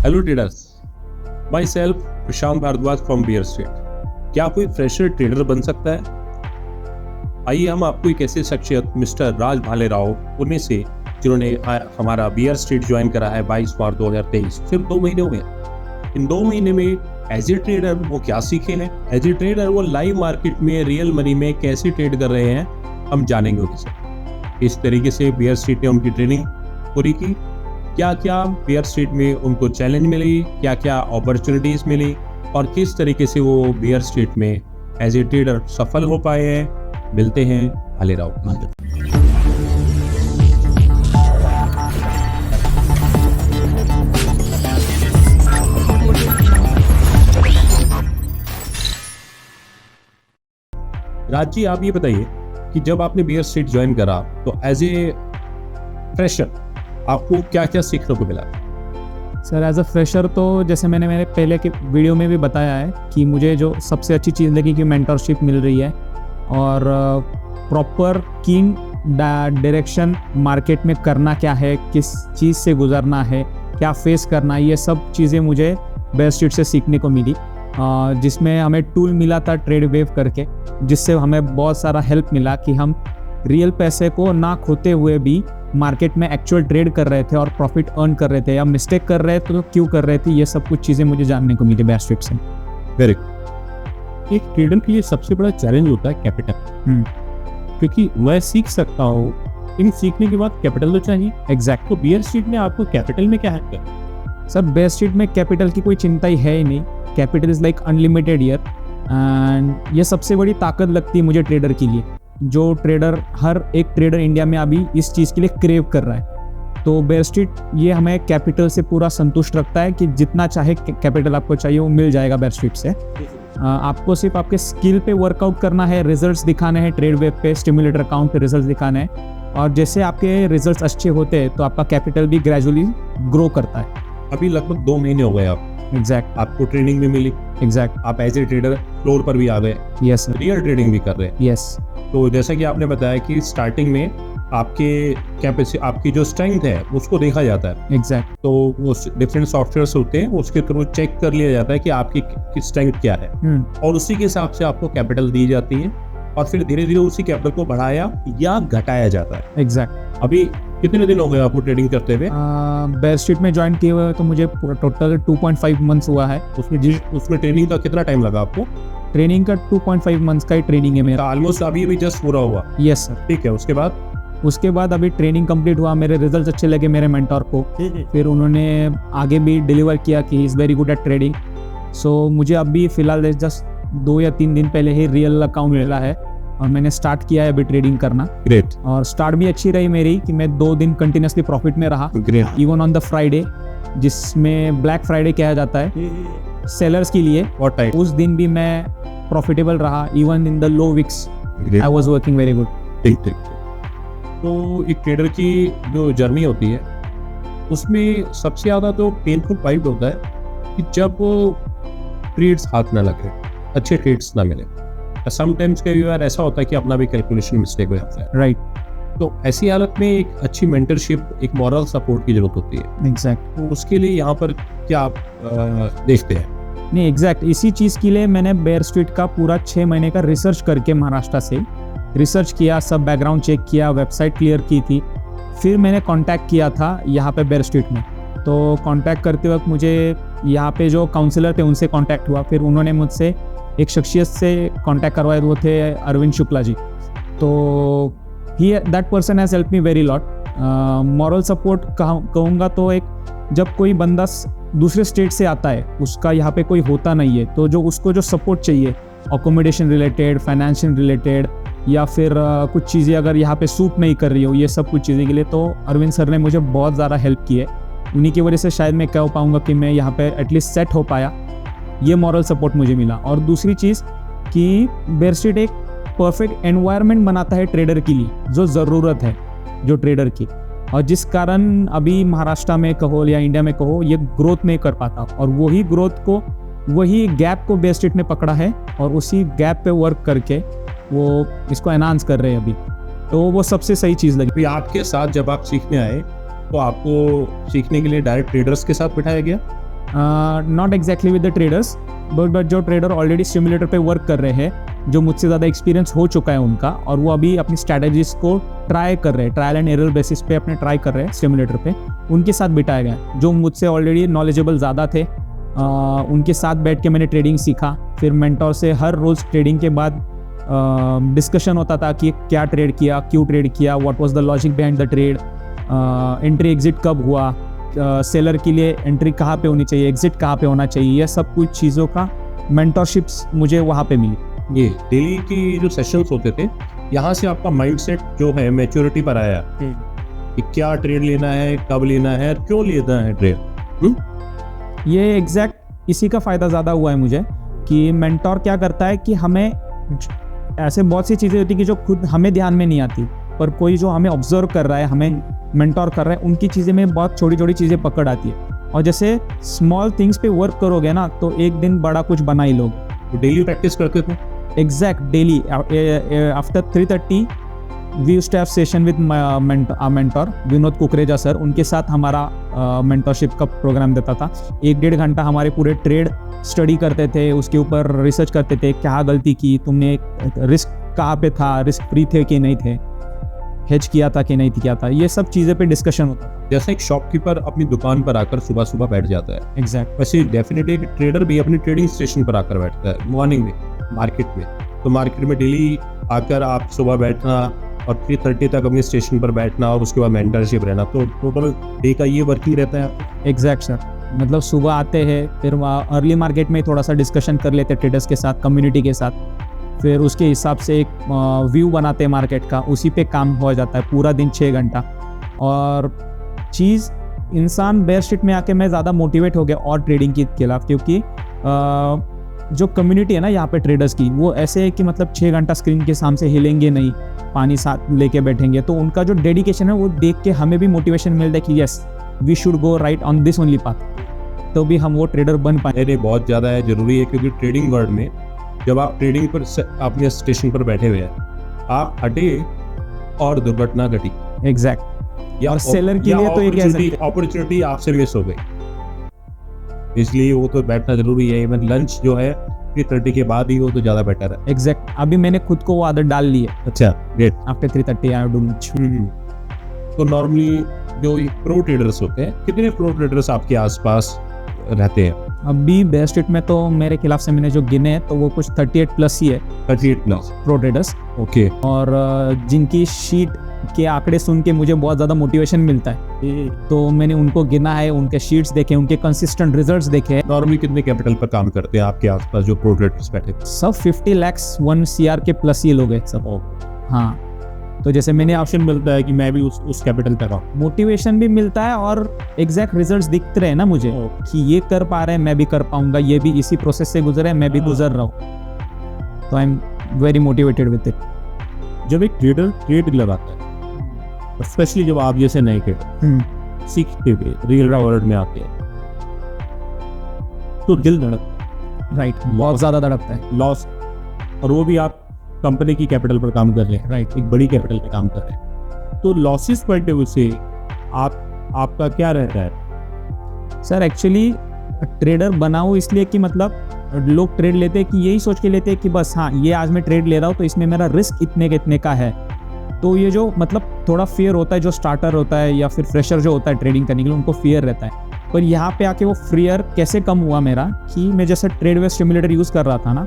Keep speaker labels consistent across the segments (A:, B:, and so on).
A: Hello traders, my self Prashant Bhardwaj from Bear Street. क्या कोई fresher trader बन सकता है? आइए हम आपको एक ऐसे शख्सियत मिस्टर राज भालेराव पुणे से, जिन्होंने हमारा बियर स्ट्रीट ज्वाइन करा है 22 मार्च 2023, सिर्फ 2 महीने हुए हैं। इन 2 महीने में एज ए ट्रेडर वो क्या सीखे हैं, एज ए ट्रेडर वो लाइव मार्केट में रियल मनी में कैसे ट्रेड कर रहे हैं, हम जानेंगे उनसे। इस तरीके से बियर स्ट्रीट ने उनकी ट्रेनिंग पूरी की। क्या क्या बियर स्ट्रीट में उनको चैलेंज मिली, क्या क्या अपॉर्चुनिटीज मिली और किस तरीके से वो बियर स्ट्रीट में एज ए ट्रेडर सफल हो पाए हैं, मिलते हैं भालेराव। राज जी, आप ये बताइए कि जब आपने बियर स्ट्रीट ज्वाइन करा तो एज ए फ्रेशर आपको क्या क्या सीखने को मिला?
B: सर एज अ फ्रेशर तो जैसे मैंने मेरे पहले के वीडियो में भी बताया है कि मुझे जो सबसे अच्छी चीज़ लगी कि मेंटरशिप मिल रही है और प्रॉपर कीन डायरेक्शन मार्केट में करना क्या है, किस चीज़ से गुजरना है, क्या फेस करना है, ये सब चीज़ें मुझे बियर स्ट्रीट से सीखने को मिली। जिसमें हमें टूल मिला था ट्रेड वेव करके, जिससे हमें बहुत सारा हेल्प मिला कि हम रियल पैसे को ना खोते हुए भी मार्केट में एक्चुअल ट्रेड कर रहे थे और प्रॉफिट अर्न कर रहे थे, या मिस्टेक कर रहे थे तो क्यों कर रहे थे, ये सब कुछ चीज़ें मुझे जानने को मिली बियर स्ट्रीट से।
A: Very good. एक ट्रेडर के लिए सबसे बड़ा चैलेंज होता है कैपिटल, क्योंकि मैं सीख सकता हूँ, इन सीखने के बाद कैपिटल तो चाहिए।
B: एग्जैक्ट।
A: तो बियर स्ट्रीट ने आपको कैपिटल में क्या हेल्प किया?
B: सर बियर स्ट्रीट में कैपिटल की कोई चिंता ही है ही नहीं। Capital is like unlimited here, and ये सबसे बड़ी ताकत लगती है मुझे ट्रेडर के लिए। जो ट्रेडर, हर एक ट्रेडर इंडिया में अभी इस चीज़ के लिए क्रेव कर रहा है, तो बियर स्ट्रीट ये हमें कैपिटल से पूरा संतुष्ट रखता है कि जितना चाहे कैपिटल आपको चाहिए वो मिल जाएगा बियर स्ट्रीट से। आपको सिर्फ आपके स्किल पे वर्कआउट करना है, रिजल्ट्स दिखाने हैं, ट्रेड वेब पे स्टिमुलेटर अकाउंट पे रिजल्ट्स दिखाने हैं, और जैसे आपके रिजल्ट्स अच्छे होते हैं तो आपका कैपिटल भी ग्रेजुअली ग्रो करता है।
A: अभी लगभग 2 महीने हो गए आप।
B: एग्जैक्ट।
A: आपको ट्रेनिंग भी मिली।
B: एग्जैक्ट।
A: आप एज ए ट्रेडर फ्लोर पर भी आ गए।
B: Yes sir.
A: रियल ट्रेडिंग भी कर रहे हैं।
B: यस।
A: तो जैसा कि आपने बताया कि स्टार्टिंग में आपके कैपेसिटी, आपकी जो स्ट्रेंथ है उसको देखा जाता है।
B: एग्जैक्ट।
A: तो वो डिफरेंट सॉफ्टवेयर्स होते हैं, उसके थ्रू चेक कर लिया जाता है कि आपकी स्ट्रेंथ क्या है, और उसी के हिसाब से आपको कैपिटल दी जाती है, और फिर धीरे धीरे उसी कैपिटल को बढ़ाया या घटाया जाता है।
B: एग्जैक्ट।
A: अभी कितने दिन हो गए आपको ट्रेडिंग करते हुए?
B: बियर स्ट्रीट में ज्वाइन किए हुए तो मुझे पूरा टोटल 2.5 मंथ्स हुआ है।
A: उसमें ट्रेनिंग का कितना टाइम लगा आपको?
B: ट्रेनिंग का 2.5 मंथ्स का ही ट्रेनिंग है मेरा।
A: ऑलमोस्ट अभी जस्ट पूरा हुआ?
B: Yes sir.
A: ठीक है। उसके बाद
B: अभी ट्रेनिंग कंप्लीट हुआ, मेरे रिजल्ट्स अच्छे लगे मेरे मेंटर को, फिर उन्होंने आगे भी डिलीवर किया कि he is very good at trading. So मुझे अभी फिलहाल जस्ट 2 या 3 दिन पहले ही रियल अकाउंट मिला है और मैंने स्टार्ट किया है अभी ट्रेडिंग करना।
A: ग्रेट।
B: और स्टार्ट भी अच्छी रही मेरी कि मैं 2 दिन कंटिन्यूसली प्रॉफिट में रहा।
A: Great.
B: Even on the Friday, जिसमें ब्लैक फ्राइडे कहा जाता है सेलर्स के लिए, उस दिन भी मैं प्रॉफिटेबल रहा। Even in the low weeks I was working very good.
A: ठीक। तो एक ट्रेडर की जो जर्नी होती है उसमें सबसे ज़्यादा तो पेनफुल पॉइंट होता है कि जब ट्रेड्स हाथ ना लगे, अच्छे ट्रेड्स ना मिले। समटाइम्स कई बार ऐसा होता है कि अपना भी कैलकुलेशन मिस्टेक हो जाता है।
B: राइट।
A: तो ऐसी हालत में एक अच्छी मेंटरशिप, एक मॉरल सपोर्ट की जरूरत होती है।
B: एग्जैक्ट।
A: तो उसके लिए यहाँ पर क्या आप देखते हैं?
B: नहीं, एग्जैक्ट इसी चीज़ के लिए मैंने बियर स्ट्रीट का पूरा 6 महीने का रिसर्च करके महाराष्ट्र से रिसर्च किया, सब बैकग्राउंड चेक किया, वेबसाइट क्लियर की थी, फिर मैंने कांटेक्ट किया था यहाँ पे बियर स्ट्रीट में। तो कांटेक्ट करते वक्त मुझे यहाँ पे जो काउंसलर थे उनसे कांटेक्ट हुआ, फिर उन्होंने मुझसे एक शख्सियत से कांटेक्ट करवाया, वो थे अरविंद शुक्ला जी। तो he that person has help me very lot. Moral support कहूँगा तो एक, जब कोई बंदा दूसरे स्टेट से आता है, उसका यहाँ पे कोई होता नहीं है, तो जो उसको जो सपोर्ट चाहिए अकोमोडेशन रिलेटेड, फाइनेंशियल रिलेटेड, या फिर कुछ चीज़ें अगर यहाँ पे सूट नहीं कर रही हो, ये सब कुछ चीज़ें के लिए, तो अरविंद सर ने मुझे बहुत ज़्यादा हेल्प की है। उन्हीं की वजह से शायद मैं कह पाऊँगा कि मैं यहाँ पे एटलीस्ट सेट हो पाया। ये मॉरल सपोर्ट मुझे मिला। और दूसरी चीज़ कि बियर स्ट्रीट एक परफेक्ट एनवायरनमेंट बनाता है ट्रेडर के लिए, जो ज़रूरत है जो ट्रेडर की, और जिस कारण अभी महाराष्ट्र में कहो या इंडिया में कहो ये ग्रोथ नहीं कर पाता, और वही ग्रोथ को, वही गैप को बियर स्ट्रीट ने पकड़ा है और उसी गैप पे वर्क करके वो इसको एनहांस कर रहे हैं अभी। तो वो सबसे सही चीज़ लगी।
A: आपके साथ जब आप सीखने आए तो आपको सीखने के लिए डायरेक्ट ट्रेडर्स के साथ बिठाया गया?
B: Not exactly with the traders, but जो ट्रेडर ऑलरेडी सिमुलेटर पे वर्क कर रहे हैं, जो मुझसे ज़्यादा एक्सपीरियंस हो चुका है उनका, और वो अभी अपनी स्ट्रैटेजीज को ट्राई कर रहे हैं, ट्रायल एंड एरर बेसिस पे अपने ट्राई कर रहे हैं सिमुलेटर पे, उनके साथ बिठाया गया। जो मुझसे ऑलरेडी नॉलेजेबल ज़्यादा थे, उनके साथ बैठ के मैंने ट्रेडिंग सीखा। फिर मेंटोर से हर रोज़ ट्रेडिंग के बाद डिस्कशन होता था कि क्या ट्रेड किया, क्यों ट्रेड किया, what was the logic behind the trade, entry exit कब हुआ, सेलर के लिए एंट्री कहाँ पे होनी चाहिए, एग्जिट कहाँ पे होना चाहिए, ये सब कुछ चीज़ों का मेंटोरशिप्स मुझे वहाँ पे मिली।
A: ये डेली की जो सेशंस होते थे, यहाँ से आपका माइंडसेट जो है मैच्योरिटी पर आया कि क्या ट्रेड लेना है, कब लेना है, क्यों लेना है ट्रेड।
B: ये एग्जैक्ट इसी का फ़ायदा ज़्यादा हुआ है मुझे कि मेंटोर क्या करता है कि हमें ऐसे बहुत सी चीज़ें होती कि जो खुद हमें ध्यान में नहीं आती, पर कोई जो हमें ऑब्जर्व कर रहा है, हमें मेंटोर कर रहा है, उनकी चीज़ें में बहुत छोटी छोटी चीज़ें पकड़ आती है। और जैसे स्मॉल थिंग्स पे वर्क करोगे ना, तो एक दिन बड़ा कुछ बना ही लोगे।
A: तो डेली प्रैक्टिस करते थे?
B: Exact daily after 3:30 we used to have session with mentor Vinod Kukreja sir. उनके साथ हमारा मेंटोरशिप का प्रोग्राम देता था। 1-1.5 घंटा हमारे पूरे ट्रेड स्टडी करते थे, उसके ऊपर रिसर्च करते थे, क्या गलती की तुमने, रिस्क कहाँ पे था, रिस्क फ्री थे कि नहीं थे, हेज किया था कि नहीं किया था, ये सब चीज़ें पे डिस्कशन होता था।
A: जैसे एक शॉपकीपर अपनी दुकान पर आकर सुबह सुबह बैठ जाता है,
B: एग्जैक्ट
A: वैसे डेफिनेटली एक ट्रेडर भी अपनी ट्रेडिंग स्टेशन पर आकर बैठता है मॉर्निंग में मार्केट में। तो मार्केट में डेली आकर आप सुबह बैठना और 3:30 तक अपने स्टेशन पर बैठना और उसके बाद मेंटरशिप रहना, तो टोटल डे का ये वर्किंग रहता है।
B: एग्जैक्ट सर, मतलब सुबह आते हैं, फिर वहाँ अर्ली मार्केट में थोड़ा सा डिस्कशन कर लेते हैं ट्रेडर्स के साथ, कम्युनिटी के साथ, फिर उसके हिसाब से एक व्यू बनाते हैं मार्केट का, उसी पे काम हो जाता है पूरा दिन 6 घंटा। और चीज़ इंसान बेयर स्ट्रीट में आके मैं ज़्यादा मोटिवेट हो गया और ट्रेडिंग के खिलाफ, क्योंकि जो कम्युनिटी है ना यहाँ पे ट्रेडर्स की, वो ऐसे है कि मतलब 6 घंटा स्क्रीन के सामने से हिलेंगे नहीं, पानी साथ लेके बैठेंगे। तो उनका जो डेडिकेशन है वो देख के हमें भी मोटिवेशन मिलता है कि yes we should go right on this only path, तो भी हम वो ट्रेडर बन पाए।
A: अरे बहुत ज़्यादा है, ज़रूरी है, क्योंकि ट्रेडिंग वर्ल्ड में जब आप ट्रेडिंग पर अपने स्टेशन पर बैठे हुए हैं, आप हटे और दुर्घटना घटी।
B: एग्जैक्ट, और सेलर के लिए तो एक
A: अपॉर्चुनिटी आपसे मिस हो गई, इसलिए वो तो बैठना जरूरी है। इवन लंच जो है 3:30 के बाद ही हो तो ज़्यादा बेटर है।
B: एग्जैक्ट, अभी मैंने खुद को वो आदत डाल ली है।
A: अच्छा, great.
B: After 3:30 I do lunch.
A: तो नॉर्मली जो प्रो ट्रेडर्स होते हैं, कितने प्रो ट्रेडर्स आपके आसपास रहते हैं?
B: अभी बेयर स्ट्रीट में तो मेरे खिलाफ से मैंने जो गिने हैं तो वो कुछ 38 प्लस ही है,
A: 38 प्लस
B: प्रो ट्रेडर्स।
A: ओके।
B: और जिनकी शीट के आंकड़े सुन के मुझे बहुत ज़्यादा मोटिवेशन मिलता है, तो मैंने उनको गिना है, उनके शीट्स देखे, उनके कंसिस्टेंट रिजल्ट्स देखे।
A: नॉर्मली कितने कैपिटल पर काम करते हैं आपके आसपास जो प्रो ट्रेडर्स बैठे?
B: सब 50 लाख 1 CR के प्लस ये लोग हैं सब। हाँ, तो जैसे मैंने
A: ऑप्शन मिलता है कि मैं भी उस कैपिटल पर आऊँ,
B: मोटिवेशन भी मिलता है और एग्जैक्ट रिजल्ट्स दिखते रहे ना मुझे कि ये कर पा रहे हैं, मैं भी कर पाऊंगा, ये भी इसी प्रोसेस से गुजरे हैं, मैं भी गुजर रहा हूँ, तो I am very motivated with it.
A: जब एक ट्रेडर ट्रेड लगाता है, स्पेशली जब आप जैसे नए ट्रेडर सीखते हुए रियल वर्ल्ड में आते हैं, तो दिल धड़कता है,
B: राइट, बहुत ज़्यादा धड़कता है।
A: लॉस, और वो भी आप कंपनी की कैपिटल पर काम कर रहे हैं, राइट, एक बड़ी कैपिटल पर काम कर रहे हैं, तो लॉसेस पॉइंट ऑफ व्यू से आपका क्या रहता है?
B: सर एक्चुअली ट्रेडर बनाऊँ इसलिए कि मतलब लोग ट्रेड लेते हैं कि यही सोच के लेते हैं कि बस हाँ ये आज मैं ट्रेड ले रहा हूँ तो इसमें मेरा रिस्क इतने के इतने का है। तो ये जो मतलब थोड़ा फियर होता है, जो स्टार्टर होता है या फिर फ्रेशर जो होता है ट्रेडिंग करने के लिए, उनको फियर रहता है। पर यहाँ पे आके वो फियर कैसे कम हुआ मेरा, कि मैं जैसे ट्रेडवे स्टिमुलेटर यूज़ कर रहा था ना,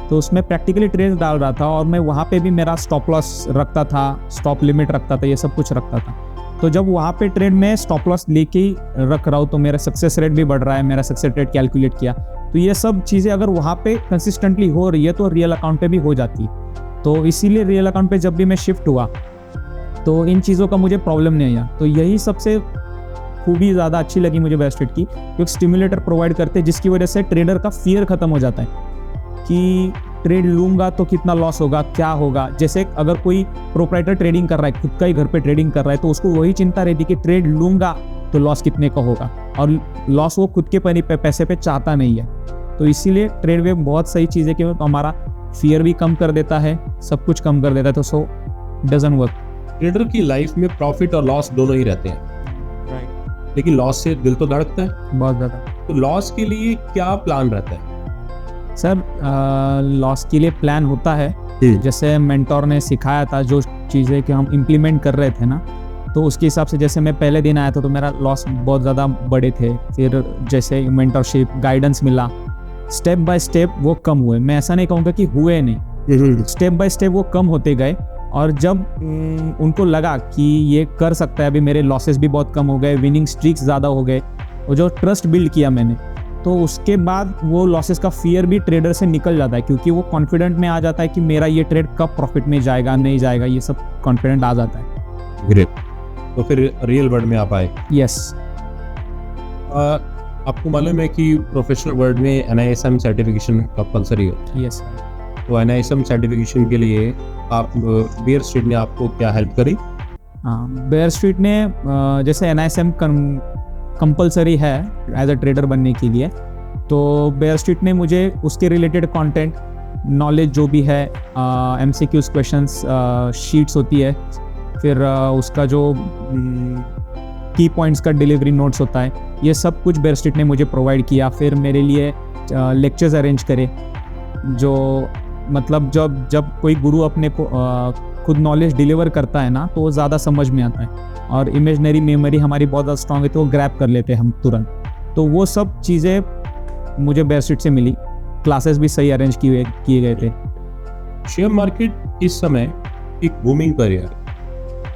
B: तो उसमें प्रैक्टिकली ट्रेड डाल रहा था और मैं वहाँ पे भी मेरा स्टॉप लॉस रखता था, स्टॉप लिमिट रखता था, ये सब कुछ रखता था। तो जब वहाँ पे ट्रेड में स्टॉप लॉस लेके ही रख रहा हूँ तो मेरा सक्सेस रेट भी बढ़ रहा है, मेरा सक्सेस रेट कैलकुलेट किया, तो ये सब चीज़ें अगर वहाँ पे कंसिस्टेंटली हो रही है तो रियल अकाउंट पे भी हो जाती है। तो इसीलिए रियल अकाउंट पे जब भी मैं शिफ्ट हुआ तो इन चीज़ों का मुझे प्रॉब्लम नहीं आया। तो यही सबसे खूबी ज़्यादा अच्छी लगी मुझे बेयर स्ट्रीट की, क्योंकि स्टिमुलेटर प्रोवाइड करते हैं जिसकी वजह से ट्रेडर का फियर खत्म हो जाता है कि ट्रेड लूंगा तो कितना लॉस होगा, क्या होगा। जैसे अगर कोई प्रोप्राइटर ट्रेडिंग कर रहा है, खुद का ही घर पे ट्रेडिंग कर रहा है, तो उसको वही चिंता रहती कि ट्रेड लूंगा तो लॉस कितने का होगा, और लॉस वो खुद के पैसे पे चाहता नहीं है। तो इसीलिए ट्रेड वे बहुत सही चीज़ है कि तो हमारा फियर भी कम कर देता है, सब कुछ कम कर देता है, तो सो डजंट वर्क।
A: ट्रेडर की लाइफ में प्रॉफिट और लॉस दोनों ही रहते हैं, लेकिन लॉस से दिल तो धड़कता है
B: बहुत ज़्यादा।
A: तो लॉस के लिए क्या प्लान रहता है?
B: सर लॉस के लिए प्लान होता है, जैसे मेंटोर ने सिखाया था जो चीज़ें कि हम इम्प्लीमेंट कर रहे थे ना, तो उसके हिसाब से जैसे मैं पहले दिन आया था तो मेरा लॉस बहुत ज़्यादा बड़े थे। फिर जैसे मेंटरशिप गाइडेंस मिला, स्टेप बाय स्टेप वो कम हुए। मैं ऐसा नहीं कहूँगा कि हुए नहीं, स्टेप बाय स्टेप वो कम होते गए। और जब उनको लगा कि ये कर सकता है, अभी मेरे लॉसेस भी बहुत कम हो गए, विनिंग स्ट्रीक्स ज़्यादा हो गए, और जो ट्रस्ट बिल्ड किया मैंने, तो उसके बाद वो लॉसेस का फियर भी ट्रेडर से निकल जाता है, क्योंकि वो कॉन्फिडेंट में आ जाता है कि मेरा ये ट्रेड कब प्रॉफिट में जाएगा नहीं जाएगा, ये सब कॉन्फिडेंट आ जाता है।
A: ग्रेट। तो फिर रियल वर्ल्ड में आप आए।
B: यस।
A: आपको मालूम है कि प्रोफेशनल वर्ल्ड में NISM सर्टिफिकेशन कंपलसरी होता है।
B: यस।
A: तो NISM सर्टिफिकेशन के लिए आप बेयर स्ट्रीट ने आपको क्या हेल्प करी?
B: हाँ, बेयर स्ट्रीट ने जैसे NISM कंपलसरी है एज अ ट्रेडर बनने के लिए, तो बेयर स्ट्रीट ने मुझे उसके रिलेटेड कंटेंट नॉलेज जो भी है, MCQs क्वेश्चंस शीट्स होती है, फिर उसका जो की पॉइंट्स का डिलीवरी नोट्स होता है, ये सब कुछ बेयर स्ट्रीट ने मुझे प्रोवाइड किया। फिर मेरे लिए लेक्चर्स अरेंज करे, जो मतलब जब कोई गुरु अपने को खुद नॉलेज डिलीवर करता है ना, तो वो ज़्यादा समझ में आता है, और इमेजनरी मेमोरी हमारी बहुत ज़्यादा स्ट्रांग है, तो वो ग्रैब कर लेते हैं हम तुरंत। तो वो सब चीज़ें मुझे बेयर स्ट्रीट से मिली। क्लासेस भी सही अरेंज किए गए थे।
A: शेयर मार्केट इस समय एक बूमिंग पर है।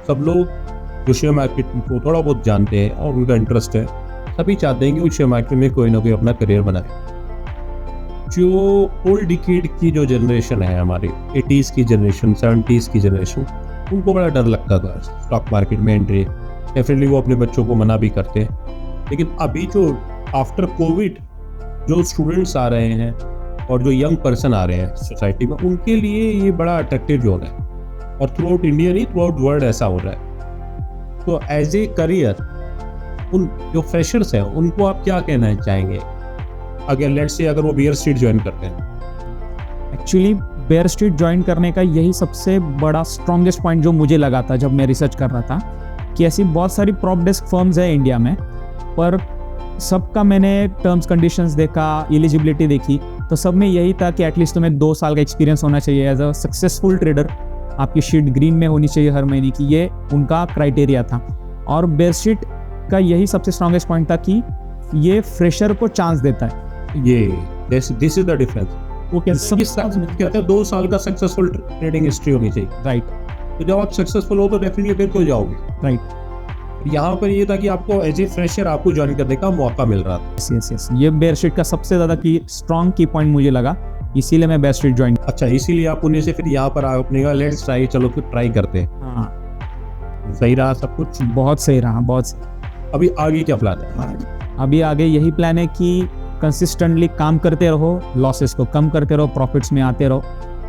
A: सब लोग जो शेयर मार्केट को थोड़ा बहुत जानते हैं और उनका इंटरेस्ट है, सभी चाहते हैं कि वो शेयर मार्केट में कोई ना कोई अपना करियर बनाए। जो ओल्ड डिकेड की जो जनरेशन है, हमारी 80s की जनरेशन, 70s की जनरेशन, उनको बड़ा डर लगता था स्टॉक मार्केट में एंट्री। डेफिनेटली वो अपने बच्चों को मना भी करते हैं। लेकिन अभी जो आफ्टर कोविड जो स्टूडेंट्स आ रहे हैं और जो यंग पर्सन आ रहे हैं सोसाइटी में, उनके लिए ये बड़ा अट्रैक्टिव जोन है, और थ्रू आउट इंडिया नहीं, थ्रू आउट वर्ल्ड ऐसा हो रहा है। तो एज ए करियर उन जो फ्रेशर्स हैं उनको आप क्या कहना चाहेंगे, अगर लेट्स से अगर वो बेयर स्ट्रीट ज्वाइन करते हैं?
B: एक्चुअली बेयर स्ट्रीट ज्वाइन करने का यही सबसे बड़ा स्ट्रॉन्गेस्ट पॉइंट जो मुझे लगा था जब मैं रिसर्च कर रहा था, कि ऐसी बहुत सारी प्रॉप डेस्क फर्म्स है इंडिया में, पर सबका मैंने टर्म्स कंडीशंस देखा, एलिजिबिलिटी देखी, तो सब में यही था कि एटलीस्ट तुम्हें 2 साल का एक्सपीरियंस होना चाहिए एज अ सक्सेसफुल ट्रेडर, आपकी शीट ग्रीन में होनी चाहिए हर महीने की, ये उनका क्राइटेरिया था। और बेयर स्ट्रीट का यही सबसे स्ट्रॉन्गेस्ट पॉइंट था कि ये फ्रेशर को चांस देता है।
A: This is the difference. वो कहते हैं 2 साल का सक्सेसफुल ट्रेडिंग हिस्ट्री होनी चाहिए।
B: राइट।
A: तो जब आप सक्सेसफुल हो तो डेफिनेटली फिर तो जाओगे।
B: राइट।
A: यहाँ पर ये था कि आपको एज ए फ्रेशर आपको ज्वाइन करने का मौका मिल रहा था।
B: यस। ये बेयर स्ट्रीट का सबसे ज़्यादा स्ट्रॉन्ग की पॉइंट मुझे लगा, इसीलिए मैं बेयर स्ट्रीट ज्वाइन।
A: अच्छा, इसीलिए आप उन्हीं से फिर यहाँ पर आपने कहा लेट्स ट्राई, चलो फिर ट्राई करते हैं।
B: हाँ,
A: सही रहा सब कुछ?
B: बहुत सही रहा, बहुत सही।
A: अभी आगे क्या प्लान है?
B: अभी आगे यही प्लान है कि कंसिस्टेंटली काम करते रहो, लॉसेस को कम करते रहो, प्रॉफिट्स में आते रहो,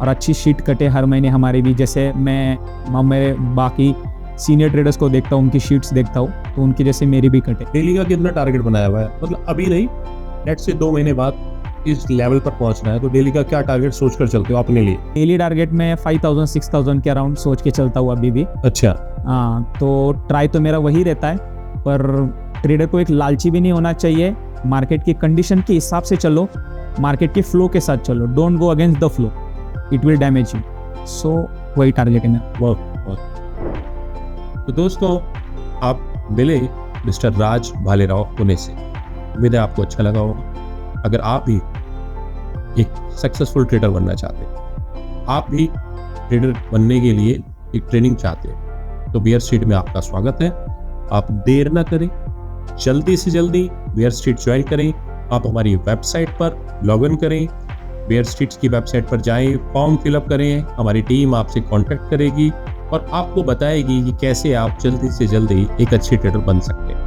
B: और अच्छी शीट कटे हर महीने हमारी भी। जैसे मैं मेरे बाकी सीनियर ट्रेडर्स को देखता हूँ, उनकी शीट्स देखता हूँ, तो उनकी जैसे मेरी भी कटे।
A: डेली का कितना टारगेट बनाया हुआ है? मतलब अभी नहीं, लेट्स से 2 महीने बाद इस लेवल पर पहुंचना है, तो डेली का क्या टारगेट सोच कर चलते हो अपने लिए?
B: डेली टारगेट में 5000-6000 के अराउंड सोच के चलता हूँ अभी भी।
A: अच्छा।
B: हाँ, तो ट्राई तो मेरा वही रहता है, पर ट्रेडर को एक लालची भी नहीं होना चाहिए। मार्केट की कंडीशन के हिसाब से चलो, मार्केट के फ्लो के साथ चलो, don't go against the flow, it will damage you. So वही टारगेट है मेरा।
A: तो दोस्तों, आप मिले मिस्टर राज भालेराव पुणे से। उम्मीद है आपको अच्छा लगा होगा। अगर आप भी एक सक्सेसफुल ट्रेडर बनना चाहते हैं, आप भी ट्रेडर बनने के लिए एक ट्रेनिंग चाहते हैं, तो बेयर स्ट्रीट में आपका स्वागत है। आप देर ना करें, जल्दी से जल्दी बेयर स्ट्रीट ज्वाइन करें। आप हमारी वेबसाइट पर लॉग इन करें, बेयर स्ट्रीट की वेबसाइट पर जाएं, फॉर्म फिलअप करें, हमारी टीम आपसे कांटेक्ट करेगी और आपको बताएगी कि कैसे आप जल्दी से जल्दी एक अच्छे ट्रेडर बन सकते हैं।